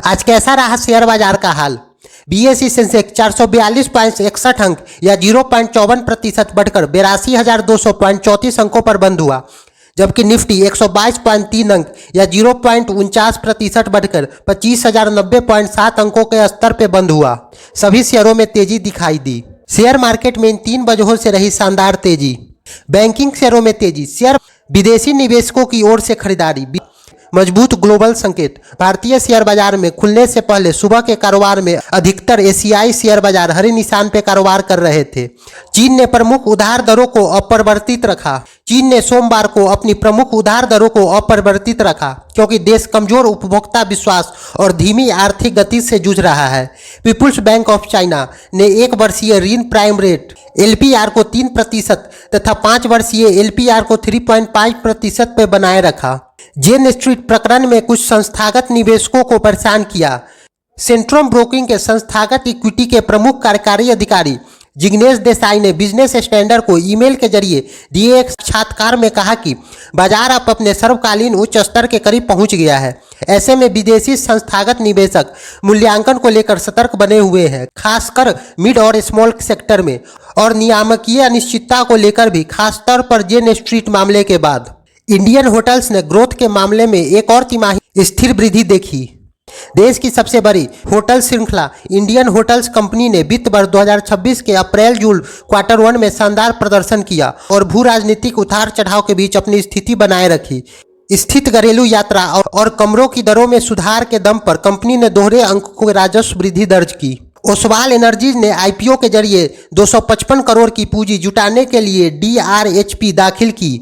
आज कैसा रहा शेयर बाजार का हाल? बीएसई सेंसेक्स 442.61 अंक या 0.54% बढ़कर 82,234 अंकों पर बंद हुआ, जबकि निफ्टी 122.3 अंक या 0.49% बढ़कर 25,090.7 अंकों के स्तर पर बंद हुआ। सभी शेयरों में तेजी दिखाई दी। शेयर मार्केट में इन 3 वजहों से रही शानदार तेजी। बैंकिंग शेयरों में तेजी, शेयर विदेशी निवेशकों की ओर से खरीदारी, मजबूत ग्लोबल संकेत। भारतीय शेयर बाजार में खुलने से पहले सुबह के कारोबार में अधिकतर एशियाई शेयर बाजार हरे निशान पर कारोबार कर रहे थे। चीन ने प्रमुख उधार दरों को अपरिवर्तित रखा। चीन ने सोमवार को अपनी प्रमुख उधार दरों को अपरिवर्तित रखा क्योंकि देश कमजोर उपभोक्ता विश्वास और धीमी आर्थिक गति से जूझ रहा है। पीपुल्स बैंक ऑफ चाइना ने 1 वर्षीय ऋण प्राइम रेट LPR को 3% तथा 5 वर्षीय LPR को 3.5% पर बनाए रखा। जेन स्ट्रीट प्रकरण में कुछ संस्थागत निवेशकों को परेशान किया। सेंट्रम ब्रोकिंग के संस्थागत इक्विटी के प्रमुख कार्यकारी अधिकारी जिग्नेश देसाई ने बिजनेस स्टैंडर्ड को ईमेल के जरिए दिए एक साक्षात्कार में कहा कि बाजार अब अपने सर्वकालीन उच्च स्तर के करीब पहुंच गया है। ऐसे में विदेशी संस्थागत निवेशक मूल्यांकन को लेकर सतर्क बने हुए हैं, खासकर मिड और स्मॉल सेक्टर में, और नियामकीय अनिश्चितता को लेकर भी, खासतौर पर जेन स्ट्रीट मामले के बाद। इंडियन होटल्स ने ग्रोथ के मामले में एक और तिमाही स्थिर वृद्धि देखी। देश की सबसे बड़ी होटल श्रृंखला इंडियन होटल्स कंपनी ने वित्त वर्ष 2026 के अप्रैल-जून क्वार्टर 1 में शानदार प्रदर्शन किया और भू राजनीतिक उतार चढ़ाव के बीच अपनी स्थिति बनाए रखी। स्थित घरेलू यात्रा और कमरों की दरों में सुधार के दम पर कंपनी ने दोहरे अंक को राजस्व वृद्धि दर्ज की। ओसवाल एनर्जीज ने IPO के जरिए 255 करोड़ की पूंजी जुटाने के लिए DRHP दाखिल की।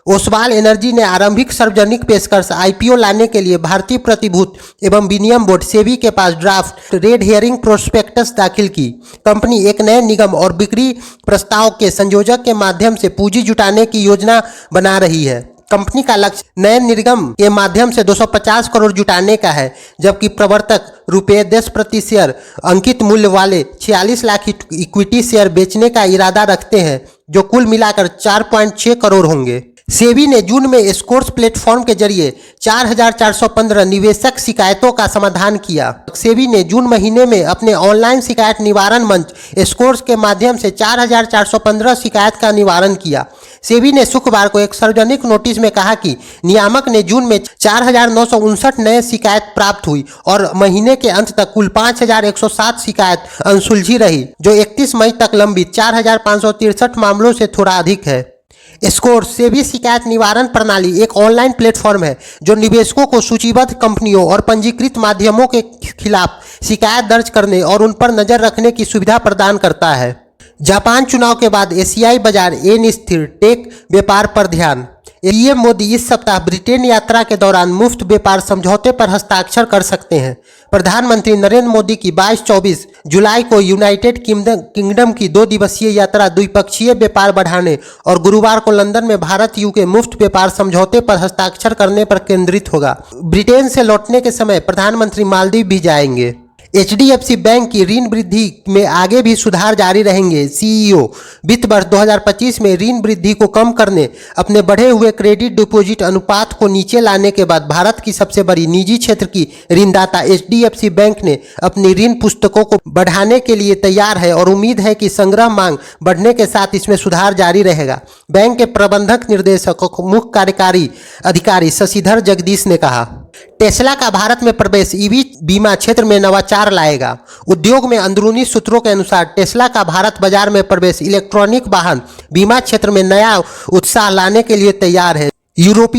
ओसवाल एनर्जी ने आरंभिक सार्वजनिक पेशकश IPO लाने के लिए भारतीय प्रतिभूत एवं विनिमय बोर्ड सेबी के पास ड्राफ्ट रेड हेयरिंग प्रोस्पेक्टस दाखिल की। कंपनी एक नए निगम और बिक्री प्रस्ताव के संयोजक के माध्यम से पूंजी जुटाने की योजना बना रही है। कंपनी का लक्ष्य नए निगम के माध्यम से 250 करोड़ जुटाने का है, जबकि प्रवर्तक ₹10 प्रति शेयर अंकित मूल्य वाले 46 लाख इक्विटी शेयर बेचने का इरादा रखते हैं, जो कुल मिलाकर 4.6 करोड़ होंगे। सेबी ने जून में स्कोर्स प्लेटफॉर्म के जरिए 4,415 निवेशक शिकायतों का समाधान किया। सेबी ने जून महीने में अपने ऑनलाइन शिकायत निवारण मंच स्कोर्स के माध्यम से 4,415 शिकायत का निवारण किया। सेबी ने शुक्रवार को एक सार्वजनिक नोटिस में कहा कि नियामक ने जून में 4,959 नए शिकायत प्राप्त हुई और महीने के अंत तक कुल 5,107 शिकायत अनसुलझी रही, जो 31 मई तक लंबित 4,563 मामलों से थोड़ा अधिक है। स्कोर्स सेबी शिकायत निवारण प्रणाली एक ऑनलाइन प्लेटफॉर्म है जो निवेशकों को सूचीबद्ध कंपनियों और पंजीकृत माध्यमों के खिलाफ शिकायत दर्ज करने और उन पर नजर रखने की सुविधा प्रदान करता है। जापान चुनाव के बाद एशियाई बाजार एन स्थिर, टेक व्यापार पर ध्यान। पीएम मोदी इस सप्ताह ब्रिटेन यात्रा के दौरान मुफ्त व्यापार समझौते पर हस्ताक्षर कर सकते हैं। प्रधानमंत्री नरेंद्र मोदी की 22-24 जुलाई को यूनाइटेड किंगडम की 2 दिवसीय यात्रा द्विपक्षीय व्यापार बढ़ाने और गुरुवार को लंदन में भारत यूके मुफ्त व्यापार समझौते पर हस्ताक्षर करने पर केंद्रित होगा। ब्रिटेन से लौटने के समय प्रधानमंत्री मालदीव भी जाएंगे। HDFC बैंक की ऋण वृद्धि में आगे भी सुधार जारी रहेंगे। CEO वित्त वर्ष 2025 में ऋण वृद्धि को कम करने, अपने बढ़े हुए क्रेडिट डिपॉजिट अनुपात को नीचे लाने के बाद भारत की सबसे बड़ी निजी क्षेत्र की ऋणदाता HDFC बैंक ने अपनी ऋण पुस्तकों को बढ़ाने के लिए तैयार है और उम्मीद है कि संग्रह मांग बढ़ने के साथ इसमें सुधार जारी रहेगा। बैंक के प्रबंधक निर्देशक और मुख्य कार्यकारी अधिकारी शशिधर जगदीश ने कहा। टेस्ला का भारत में प्रवेश EV बीमा क्षेत्र में नवाचार लाएगा। उद्योग में अंदरूनी सूत्रों के अनुसार टेस्ला का भारत बाजार में प्रवेश इलेक्ट्रॉनिक वाहन बीमा क्षेत्र में नया उत्साह लाने के लिए तैयार है। यूरोपीय